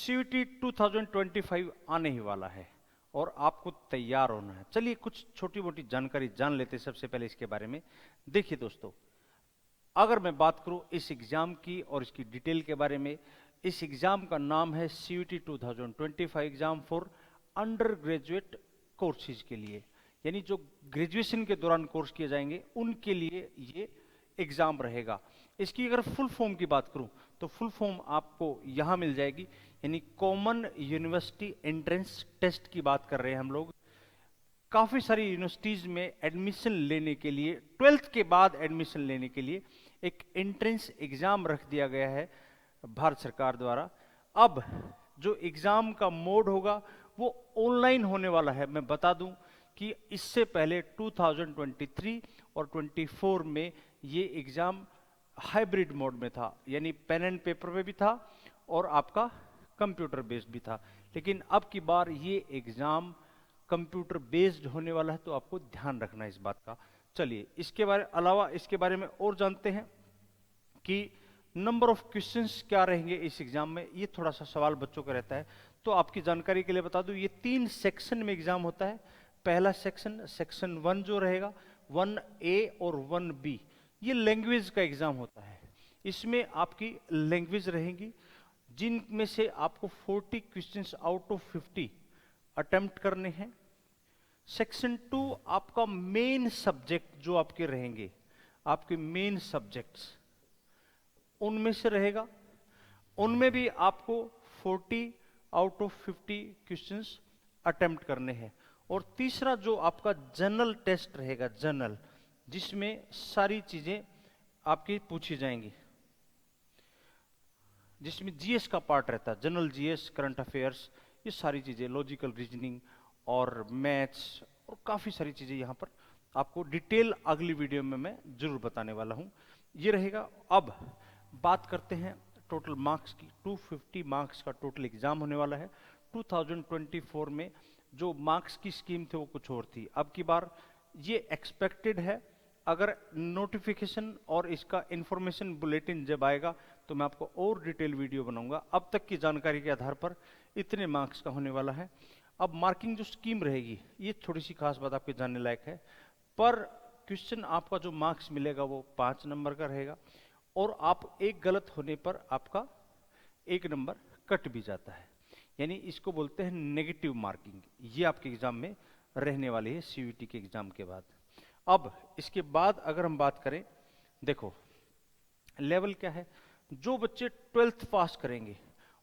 CUET 2025 आने ही वाला है और आपको तैयार होना है। चलिए कुछ छोटी मोटी जानकारी जान लेते हैं सबसे पहले इसके बारे में। देखिए दोस्तों, अगर मैं बात करूं इस एग्जाम की और इसकी डिटेल के बारे में, इस एग्जाम का नाम है CUET 2025 exam for under graduate courses के लिए, यानी जो ग्रेजुएशन के दौरान कोर्स किए जाएंगे उनके लिए ये एग्जाम रहेगा। इसकी अगर फुल फॉर्म की बात करूं तो फुल फॉर्म आपको यहां मिल जाएगी, यानी कॉमन यूनिवर्सिटी एंट्रेंस टेस्ट की बात कर रहे हैं हम लोग। काफी सारी यूनिवर्सिटीज में एडमिशन लेने के लिए, 12th के बाद एडमिशन लेने के लिए एक एंट्रेंस एग्जाम रख दिया गया है भारत सरकार द्वारा। अब जो एग्जाम का मोड होगा वो ऑनलाइन होने वाला है। मैं बता दूं कि इससे पहले 2023 और 24 में ये एग्जाम हाइब्रिड मोड में था, यानी पेन एंड पेपर में भी था और आपका कंप्यूटर बेस्ड भी था, लेकिन अब की बार ये एग्जाम कंप्यूटर बेस्ड होने वाला है, तो आपको ध्यान रखना है इस बात का। चलिए इसके अलावा इसके बारे में और जानते हैं कि नंबर ऑफ क्वेश्चंस क्या रहेंगे इस एग्जाम में। ये थोड़ा सा सवाल बच्चों का रहता है, तो आपकी जानकारी के लिए बता दूं ये 3 सेक्शन में एग्जाम होता है। पहला सेक्शन 1 जो रहेगा 1A और 1B, ये लैंग्वेज का एग्जाम होता है। इसमें आपकी लैंग्वेज रहेंगी जिनमें से आपको 40 क्वेश्चंस आउट ऑफ 50 अटेम्प्ट करने हैं। सेक्शन 2 आपका मेन सब्जेक्ट जो आपके रहेंगे, आपके मेन सब्जेक्ट्स उनमें से रहेगा, उनमें भी आपको 40 आउट ऑफ 50 क्वेश्चंस अटेम्प्ट करने हैं। और तीसरा जो आपका जनरल टेस्ट रहेगा, जनरल, जिसमें सारी चीजें आपकी पूछी जाएंगी, जिसमें जीएस का पार्ट रहता है, जनरल जीएस, करंट अफेयर्स, ये सारी चीजें, लॉजिकल रीजनिंग और मैथ्स और काफी सारी चीजें यहां पर आपको डिटेल अगली वीडियो में मैं जरूर बताने वाला हूं। ये रहेगा। अब बात करते हैं टोटल मार्क्स की। 250 मार्क्स का टोटल एग्जाम होने वाला है। 2024 में जो मार्क्स की स्कीम थी वो कुछ और थी, अब की बार ये एक्सपेक्टेड है। अगर नोटिफिकेशन और इसका इंफॉर्मेशन बुलेटिन जब आएगा तो मैं आपको और डिटेल वीडियो बनाऊंगा। अब तक की जानकारी के आधार पर इतने मार्क्स का होने वाला है। अब मार्किंग जो स्कीम रहेगी, ये थोड़ी सी खास बात आपके जानने लायक है। पर क्वेश्चन आपका जो मार्क्स मिलेगा वो 5 नंबर का रहेगा, और आप एक गलत होने पर आपका 1 नंबर कट भी जाता है, यानी इसको बोलते हैं नेगेटिव मार्किंग। ये आपके एग्जाम में रहने वाली है CUET के एग्जाम के बाद। अब इसके बाद अगर हम बात करें, देखो लेवल क्या है। जो बच्चे 12th पास करेंगे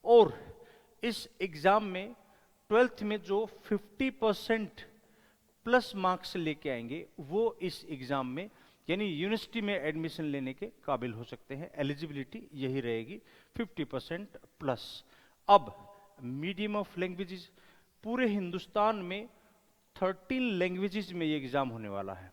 और इस एग्जाम में 12th में जो 50% प्लस मार्क्स लेके आएंगे, वो इस एग्जाम में यानी यूनिवर्सिटी में एडमिशन लेने के काबिल हो सकते हैं। एलिजिबिलिटी यही रहेगी 50% प्लस। अब मीडियम ऑफ लैंग्वेजेस, पूरे हिंदुस्तान में 13 लैंग्वेजेस में ये एग्जाम होने वाला है।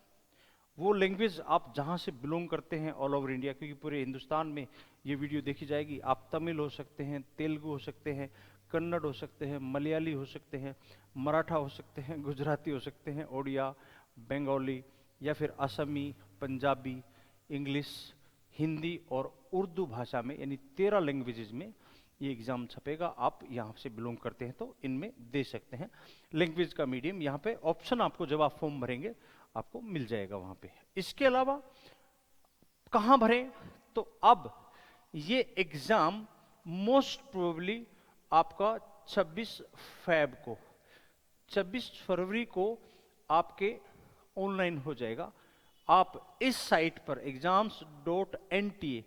वो लैंग्वेज आप जहां से बिलोंग करते हैं ऑल ओवर इंडिया, क्योंकि पूरे हिंदुस्तान में ये वीडियो देखी जाएगी। आप तमिल हो सकते हैं, तेलुगु हो सकते हैं, कन्नड़ हो सकते हैं, मलयाली हो सकते हैं, मराठा हो सकते हैं, गुजराती हो सकते हैं, ओडिया, बंगाली, या फिर असमी, पंजाबी, इंग्लिश, हिंदी और उर्दू भाषा में, यानी 13 लैंग्वेजेस में ये एग्जाम छपेगा। आप यहाँ से बिलोंग करते हैं तो इनमें दे सकते हैं। लैंग्वेज का मीडियम यहाँ पे ऑप्शन आपको जब आप फॉर्म भरेंगे आपको मिल जाएगा वहां पे। इसके अलावा कहां भरें, तो अब ये एग्जाम मोस्ट प्रोबेबली आपका 26 फरवरी को आपके ऑनलाइन हो जाएगा। आप इस साइट पर exams.nta,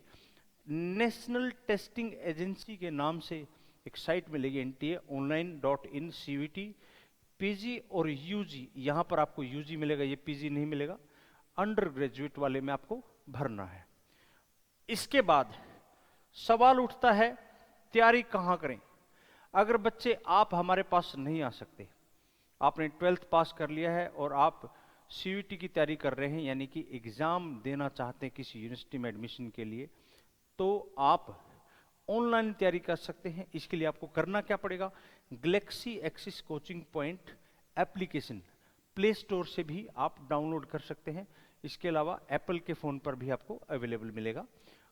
नेशनल टेस्टिंग एजेंसी के नाम से एक साइट मिलेगी, NTA online.in CUET PG और UG, यहां पर आपको UG मिलेगा, ये PG नहीं मिलेगा। अंडर ग्रेजुएट वाले में आपको भरना है। इसके बाद सवाल उठता है तैयारी कहां करें। अगर बच्चे आप हमारे पास नहीं आ सकते, आपने 12th पास कर लिया है और आप CUET की तैयारी कर रहे हैं, यानी कि एग्जाम देना चाहते हैं किसी यूनिवर्सिटी में एडमिशन के लिए, तो आप ऑनलाइन तैयारी कर सकते हैं। इसके लिए आपको करना क्या पड़ेगा, Galaxy axis coaching point application play store से भी आप डाउनलोड कर सकते हैं। इसके अलावा एप्पल के फोन पर भी आपको अवेलेबल मिलेगा।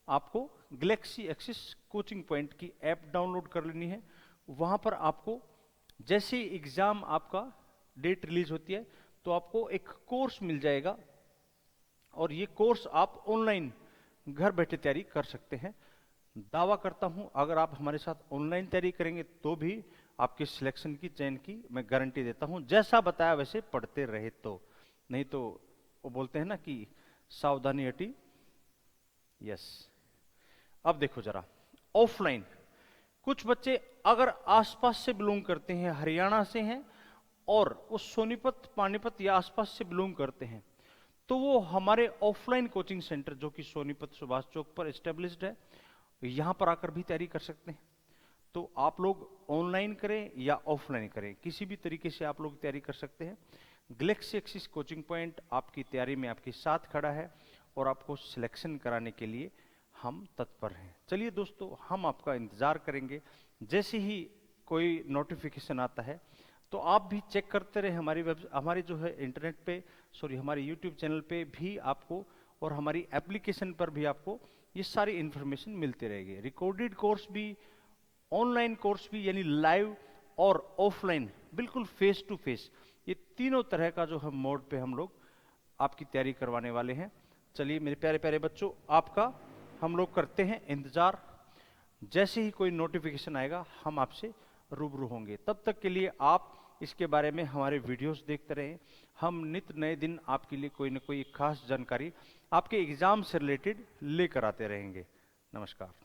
आपको गैलेक्सी एक्सिस कोचिंग पॉइंट की ऐप डाउनलोड कर लेनी है, वहां पर आपको जैसे ही एग्जाम आपका डेट रिलीज होती है तो आपको एक कोर्स मिल जाएगा, और ये कोर्स आप ऑनलाइन घर बैठे तैयारी कर सकते हैं। दावा करता हूं अगर आप हमारे साथ ऑनलाइन तैयारी करेंगे तो भी आपके सिलेक्शन की, चयन की मैं गारंटी देता हूं, जैसा बताया वैसे पढ़ते रहे तो। नहीं तो वो बोलते हैं ना कि सावधानी हटी। यस, अब देखो जरा ऑफलाइन। कुछ बच्चे अगर आसपास से बिलोंग करते हैं, हरियाणा से हैं और वो सोनीपत, पानीपत या आसपास से बिलोंग करते हैं, तो वो हमारे ऑफलाइन कोचिंग सेंटर जो कि सोनीपत सुभाष चौक पर एस्टेब्लिश्ड है, यहां पर आकर भी तैयारी कर सकते हैं। तो आप लोग ऑनलाइन करें या ऑफलाइन करें, किसी भी तरीके से आप लोग तैयारी कर सकते हैं। गैलेक्सी एक्सिस कोचिंग पॉइंट आपकी तैयारी में आपके साथ खड़ा है और आपको सिलेक्शन कराने के लिए हम तत्पर हैं। चलिए दोस्तों, हम आपका इंतजार करेंगे। जैसे ही कोई नोटिफिकेशन आता है तो आप भी चेक करते रहे, हमारी जो है इंटरनेट पे, सॉरी हमारे यूट्यूब चैनल पे भी आपको, और हमारी एप्लीकेशन पर भी आपको ये सारी इंफॉर्मेशन मिलती रहेगी। रिकॉर्डेड कोर्स भी, ऑनलाइन कोर्स भी, यानी लाइव और ऑफलाइन, बिल्कुल फेस टू फेस, ये तीनों तरह का जो है मोड पे हम लोग आपकी तैयारी करवाने वाले हैं। चलिए मेरे प्यारे प्यारे बच्चों, आपका हम लोग करते हैं इंतजार। जैसे ही कोई नोटिफिकेशन आएगा हम आपसे रूबरू होंगे। तब तक के लिए आप इसके बारे में हमारे वीडियोस देखते रहें। हम नित नए दिन आपके लिए कोई न कोई खास जानकारी आपके एग्जाम से रिलेटेड लेकर आते रहेंगे। नमस्कार।